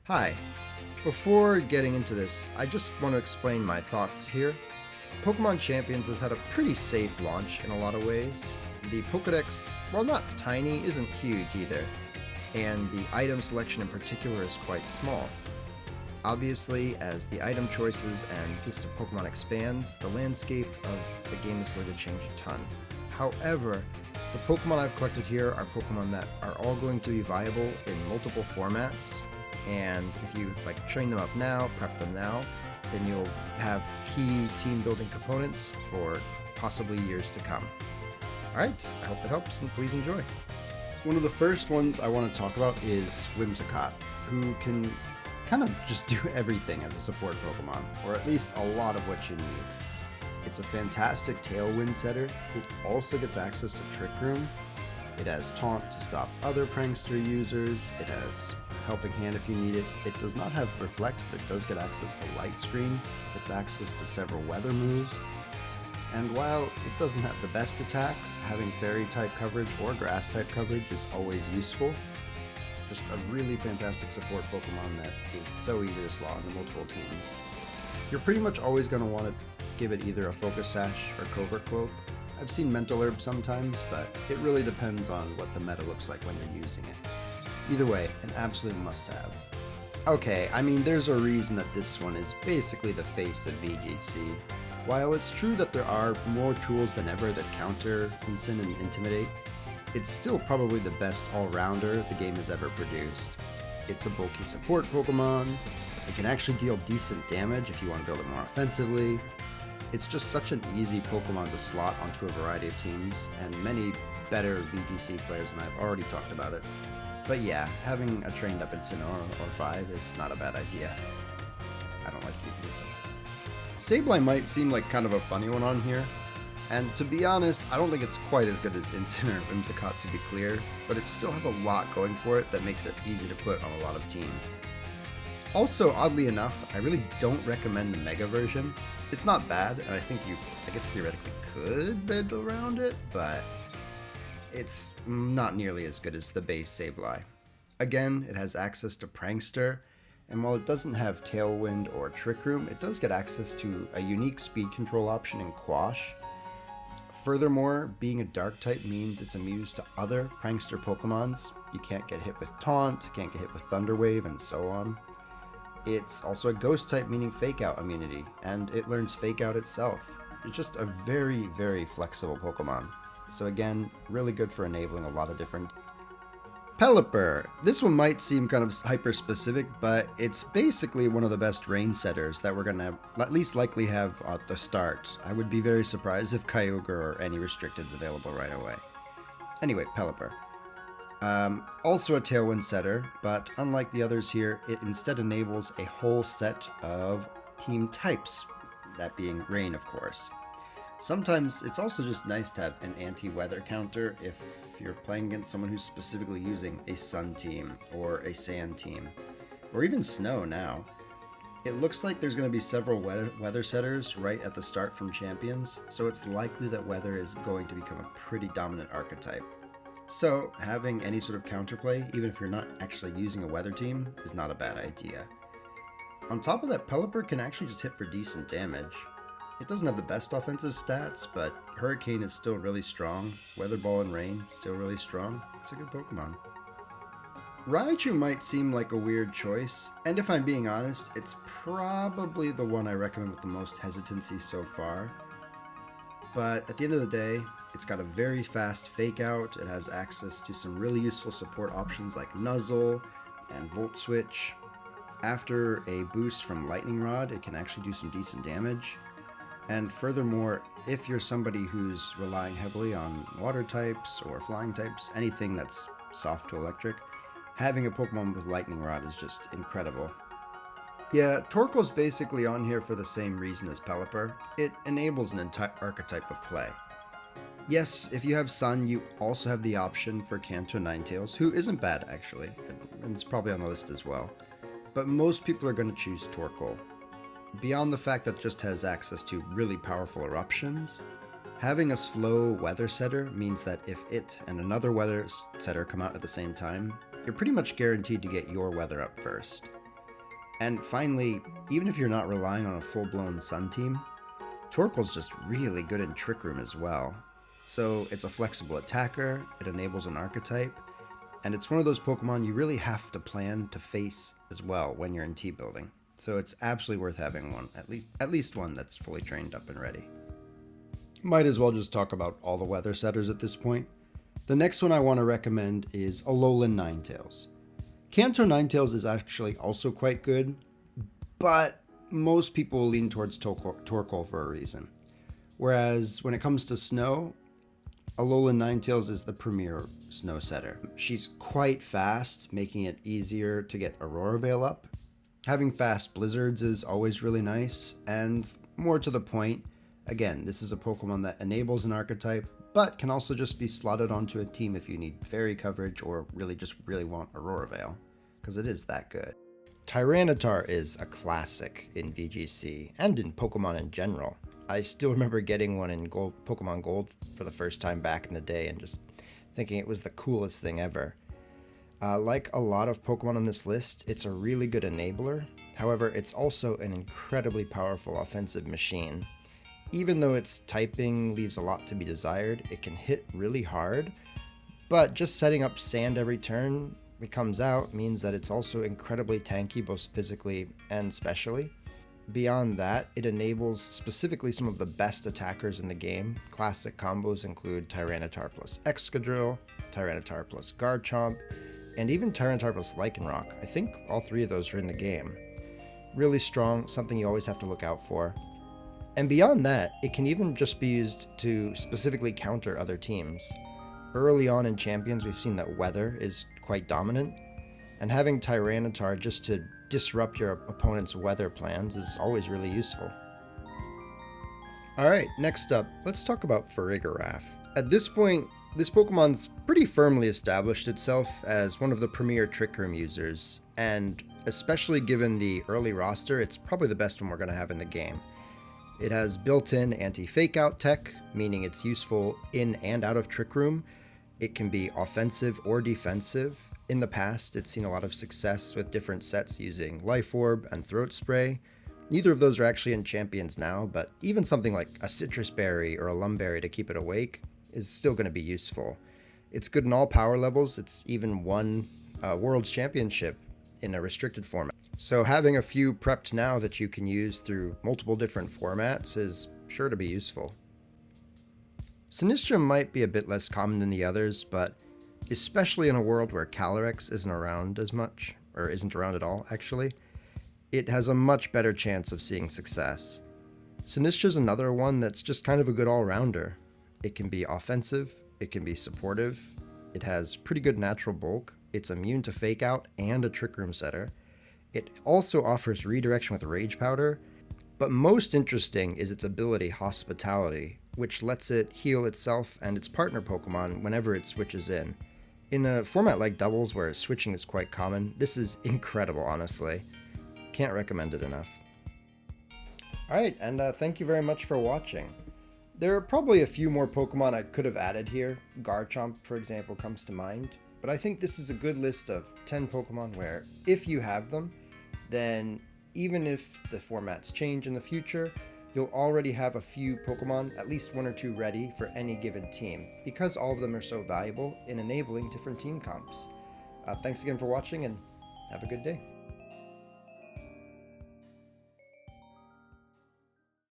Hi. Before getting into this, I just want to explain my thoughts here. Pokemon Champions has had a pretty safe launch in a lot of ways. The Pokedex, while not tiny, isn't huge either, and the item selection in particular is quite small. Obviously, as the item choices and list of Pokemon expands, the landscape of the game is going to change a ton. However, the Pokemon I've collected here are Pokemon that are all going to be viable in multiple formats, and if you train them up now, prep them now, then you'll have key team building components for possibly years to come. Alright, I hope it helps and please enjoy. One of the first ones I want to talk about is Whimsicott, who can kind of just do everything as a support Pokemon, or at least a lot of what you need. It's a fantastic Tailwind setter. It also gets access to Trick Room. It has Taunt to stop other Prankster users. It has Helping Hand if you need it. It does not have Reflect, but it does get access to Light Screen. It's access to several weather moves. And while it doesn't have the best attack, having Fairy type coverage or Grass type coverage is always useful. Just a really fantastic support Pokemon that is so easy to slot into multiple teams. You're pretty much always going to want to give it either a Focus Sash or Covert Cloak. I've seen Mental Herb sometimes, but it really depends on what the meta looks like when you're using it. Either way, an absolute must-have. Okay, I mean, there's a reason that this one is basically the face of VGC. While it's true that there are more tools than ever that counter Incin and Intimidate, it's still probably the best all-rounder the game has ever produced. It's a bulky support Pokemon. It can actually deal decent damage if you want to build it more offensively. It's just such an easy Pokemon to slot onto a variety of teams, and many better VGC players than I've already talked about it. But yeah, having a trained up Incineroar or 5 is not a bad idea. I don't like using it. Sableye might seem like kind of a funny one on here, and to be honest, I don't think it's quite as good as Incin or Whimsicott to be clear, but it still has a lot going for it that makes it easy to put on a lot of teams. Also, oddly enough, I really don't recommend the Mega version. It's not bad, and I guess theoretically could build around it, but it's not nearly as good as the base Sableye. Again, it has access to Prankster, and while it doesn't have Tailwind or Trick Room, it does get access to a unique speed control option in Quash. Furthermore, being a Dark type means it's immune to other Prankster Pokemons. You can't get hit with Taunt, can't get hit with Thunder Wave, and so on. It's also a Ghost type, meaning Fake Out immunity, and it learns Fake Out itself. It's just a very, very flexible Pokemon. So again, really good for enabling a lot of different... Pelipper! This one might seem kind of hyper-specific, but it's basically one of the best rain setters that we're going to at least likely have at the start. I would be very surprised if Kyogre or any Restricted's available right away. Anyway, Pelipper. Also a Tailwind setter, but unlike the others here, it instead enables a whole set of team types, that being Rain, of course. Sometimes it's also just nice to have an anti-weather counter if you're playing against someone who's specifically using a Sun team or a Sand team, or even Snow now. It looks like there's going to be several weather setters right at the start from Champions, so it's likely that weather is going to become a pretty dominant archetype. So, having any sort of counterplay, even if you're not actually using a weather team, is not a bad idea. On top of that, Pelipper can actually just hit for decent damage. It doesn't have the best offensive stats, but Hurricane is still really strong, Weather Ball and Rain still really strong. It's a good Pokemon. Raichu might seem like a weird choice, and if I'm being honest, it's probably the one I recommend with the most hesitancy so far. But at the end of the day, it's got a very fast Fake Out, it has access to some really useful support options like Nuzzle and Volt Switch. After a boost from Lightning Rod, it can actually do some decent damage. And furthermore, if you're somebody who's relying heavily on water types or flying types, anything that's soft to electric, having a Pokemon with Lightning Rod is just incredible. Yeah, Torkoal's basically on here for the same reason as Pelipper. It enables an entire archetype of play. Yes, if you have Sun, you also have the option for Kanto Ninetales, who isn't bad actually, and it's probably on the list as well. But most people are going to choose Torkoal. Beyond the fact that it just has access to really powerful eruptions, having a slow weather setter means that if it and another weather setter come out at the same time, you're pretty much guaranteed to get your weather up first. And finally, even if you're not relying on a full-blown Sun team, Torkoal's just really good in Trick Room as well. So it's a flexible attacker, it enables an archetype, and it's one of those Pokemon you really have to plan to face as well when you're in T-building. So it's absolutely worth having one, at least one that's fully trained up and ready. Might as well just talk about all the weather setters at this point. The next one I want to recommend is Alolan Ninetales. Kanto Ninetales is actually also quite good, but most people lean towards Torkoal for a reason. Whereas when it comes to snow, Alolan Ninetales is the premier snow setter. She's quite fast, making it easier to get Aurora Veil up. Having fast blizzards is always really nice, and more to the point, again, this is a Pokemon that enables an archetype, but can also just be slotted onto a team if you need fairy coverage or really want Aurora Veil, because it is that good. Tyranitar is a classic in VGC, and in Pokemon in general. I still remember getting one in Pokemon Gold for the first time back in the day and just thinking it was the coolest thing ever. Like a lot of Pokemon on this list, it's a really good enabler. However, it's also an incredibly powerful offensive machine. Even though its typing leaves a lot to be desired, it can hit really hard, but just setting up sand every turn it comes out means that it's also incredibly tanky both physically and specially. Beyond that, it enables specifically some of the best attackers in the game. Classic combos include Tyranitar plus Excadrill, Tyranitar plus Garchomp, and even Tyranitar plus Lycanroc. I think all three of those are in the game. Really strong, something you always have to look out for. And beyond that, it can even just be used to specifically counter other teams. Early on in Champions, we've seen that weather is quite dominant, and having Tyranitar just to disrupt your opponent's weather plans is always really useful. Alright, next up, let's talk about Farigiraf. At this point, this Pokemon's pretty firmly established itself as one of the premier Trick Room users, and especially given the early roster, it's probably the best one we're going to have in the game. It has built-in anti-fake out tech, meaning it's useful in and out of Trick Room. It can be offensive or defensive. In the past, it's seen a lot of success with different sets using Life Orb and Throat Spray. Neither of those are actually in Champions now, but even something like a Citrus Berry or a Lumberry to keep it awake is still going to be useful. It's good in all power levels. It's even won a World's Championship in a restricted format. So having a few prepped now that you can use through multiple different formats is sure to be useful. Sinistcha might be a bit less common than the others, but especially in a world where Calyrex isn't around as much, or isn't around at all actually, it has a much better chance of seeing success. Sinistcha's another one that's just kind of a good all-rounder. It can be offensive, it can be supportive, it has pretty good natural bulk, it's immune to fake out and a Trick Room setter. It also offers redirection with Rage Powder, but most interesting is its ability Hospitality, which lets it heal itself and its partner Pokemon whenever it switches in. In a format like Doubles where switching is quite common, this is incredible, honestly. Can't recommend it enough. Alright, and thank you very much for watching. There are probably a few more Pokemon I could have added here. Garchomp, for example, comes to mind. But I think this is a good list of 10 Pokemon where, if you have them, then even if the formats change in the future, you'll already have a few Pokemon, at least one or two ready for any given team, because all of them are so valuable in enabling different team comps. Thanks again for watching, and have a good day.